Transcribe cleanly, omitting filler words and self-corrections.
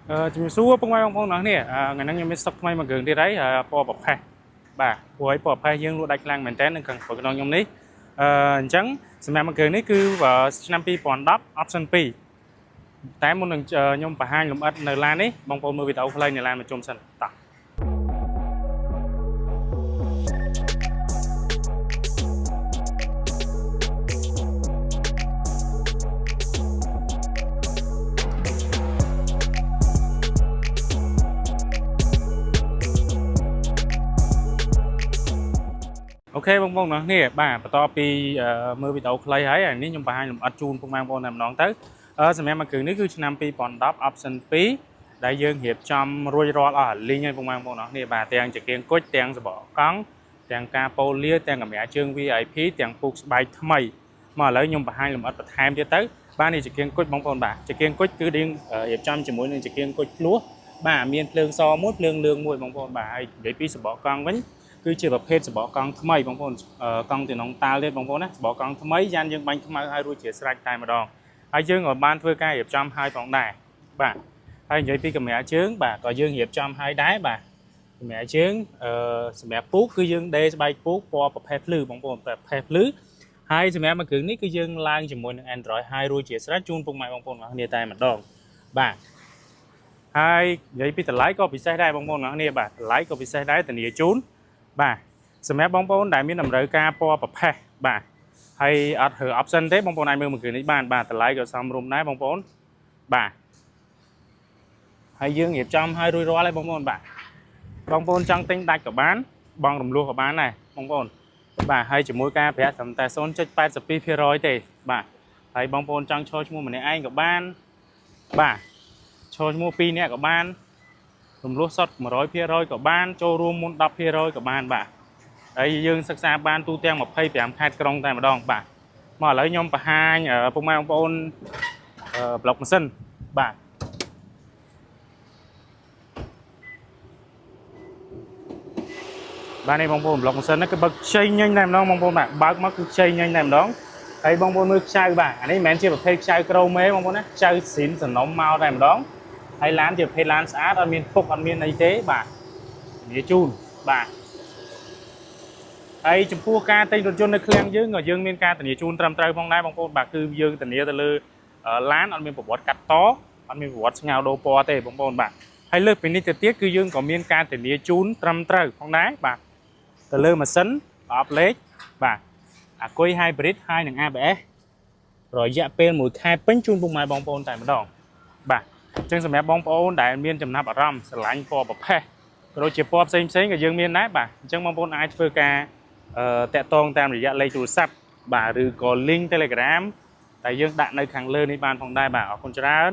ជំរាបសួរពុកម៉ែបងប្អូនទាំងអស់គ្នាថ្ងៃនេះខ្ញុំមានស្តុកថ្មីមកគ្រឿងទៀតហើយពណ៌ប្រផេះបាទព្រោះឲ្យពណ៌ប្រផេះយើងលក់ដាច់ខ្លាំងមែនតើនៅក្នុងខ្ញុំនេះអញ្ចឹងសម្រាប់មកគ្រឿងនេះគឺឆ្នាំ2010 option 2តែមុននឹងខ្ញុំបង្ហាញលម្អិតនៅឡាននេះបងប្អូនមើលវីដេអូខ្លីនៅឡានមកជុំសិនតោះអូខេបងប្អូនទាំងអស់គ្នាបាទបន្ទាប់ពីមើលវីដេអូខ្លីហើយនេះខ្ញុំបង្ហាញលម្អិតជូនពុកម៉ែបងប្អូនតែម្ដងទៅសម្រាប់មកគ្រឿងនេះគឺឆ្នាំ2010 option 2ដែលយើងរៀបចំរួចរាល់អស់លីងឲ្យពុកម៉ែបងប្អូនទាំងអស់គ្នាបាទទាំងចង្គៀងគុជទាំងសបកកង់ទាំងការប៉ូលាទាំងកម្រាលជើង VIP ទាំងពូកស្បែកថ្មីមកឥឡូវខ្ញុំបង្ហាញលម្អិតបន្ថែមទៀតទៅបាទនេះចង្គៀងគុជបងប្អូនបាទចង្គៀងគុជគឺយើងរៀបចំជាមួយនឹងចង្គៀងគុជភ្លោះបាទមានភ្លើងសមួយភ្លើងលឿងមួយបងប្អូនបាទហើយនិយាយពីសបកកង់វិញគឺជាប្រភេទសបកកង់ថ្មីបងប្អូនកង់ទីនងតាល់ទៀតបងប្អូនណាសបកកង់ថ្មីយ៉ាងយើងបាញ់ខ្មៅឲ្យរួចជាស្រេចតែម្ដងហើយយើងក៏បានធ្វើការរៀបចំឲ្យផងដែរបាទហើយនិយាយពីកម្រាលជើងបាទក៏យើងរៀបចំឲ្យដែរបាទកម្រាលជើងសម្រាប់ពូកគឺយើងដេរស្បែកពូកពណ៌ប្រផេះភ្លឺបងប្អូនប្រផេះភ្លឺហើយសម្រាប់មួយគ្រឿងនេះគឺយើងឡើងជាមួយនឹង Android ឲ្យរួចជាស្រេចជូនពុកម៉ែបងប្អូនទាំងគ្នាតែម្ដងបាទហើយនិយាយពីតម្លៃក៏ពិសេសដែរបងប្អូនទាំងគ្នាបាទតម្លៃក៏ពិសេសដែរធានាជូនបាទសម្រាប់បងប្អូនដែលមានតម្រូវការពណ៌ប្រផេះបាទហើយអត់រើ option ទេបងប្អូនអាចមើលមួយគ្រឿងនេះបានបាទតម្លៃក៏សមរម្យដែរបងប្អូនបាទហើយយើងរៀបចំឲ្យរួចរាល់ហើយបងប្អូនបាទបងប្អូនចង់ទិញដាច់ក៏បានបងរំលោះក៏បានដែរបងប្អូនបាទហើយជាមួយការប្រាក់ត្រឹមតែ 0.82% ទេបាទហើយបងប្អូនចង់ឈរឈ្មោះម្នាក់ឯងក៏បានបាទឈរឈ្មោះ2នាក់ក៏បានរំលោះសុទ្ធ 100% ក៏បានចូលរួមមុន 10% ក៏បានបាទហើយយើងសិក្សាបានទូទាំង25ខេត្តក្រុងតែម្ដងបាទមកឥឡូវខ្ញុំបង្ហាញពុកម៉ែបងប្អូនប្លុកម៉ាស៊ីនបាទបាទនេះបងប្អូនប្លុកម៉ាស៊ីននេះគឺបើកខ្ចីញញតែម្ដងបងប្អូនបាទបើកមកគឺខ្ចីញញតែម្ដងហើយបងប្អូនមើលខ្ចៅបាទអានេះមិនមែនជាប្រភេទខ្ចៅក្រមទេបងប្អូនណាខ្ចៅស៊ីនសំណុំមកតែម្ដងហើយឡានជាប្រភេទឡានស្អាតអត់មានពុកអត់មានអីទេបាទនិយាយជូនបាទហើយចំពោះការទិញរថយន្តនៅឃ្លាំងយើងក៏យើងមានការធានាជូនត្រឹមត្រូវផងដែរបងប្អូនបាទគឺយើងធានាទៅលើឡានអត់មានប្រវត្តិកាត់តអត់មានប្រវត្តិស្ងោរដូរពណ៌ទេបងប្អូនបាទហើយលើសពីនេះទៅទៀតគឺយើងក៏មានការធានាជូនត្រឹមត្រូវផងដែរបាទទៅលើម៉ាស៊ីនអបលេខបាទអាគុយ hybrid ហើយនឹង ABS រយៈពេល1ខែពេញជូនពុកម៉ែបងប្អូនតែម្ដងបាទអញ្ចឹងសម្រាប់បងប្អូនដែលមានចំណាប់អារម្មណ៍ស្រឡាញ់ពណ៌ប្រផេះក៏ដូចជាពណ៌ផ្សេងក៏យើងមានដែរបាទអញ្ចឹងបងប្អូនអាចធ្វើការតាក់ទងតាមរយៈលេខទូរស័ព្ទបាទឬក៏ link Telegram ដែលយើងដាក់នៅខាងលើនេះបានផងដែរបាទអរគុណច្រើន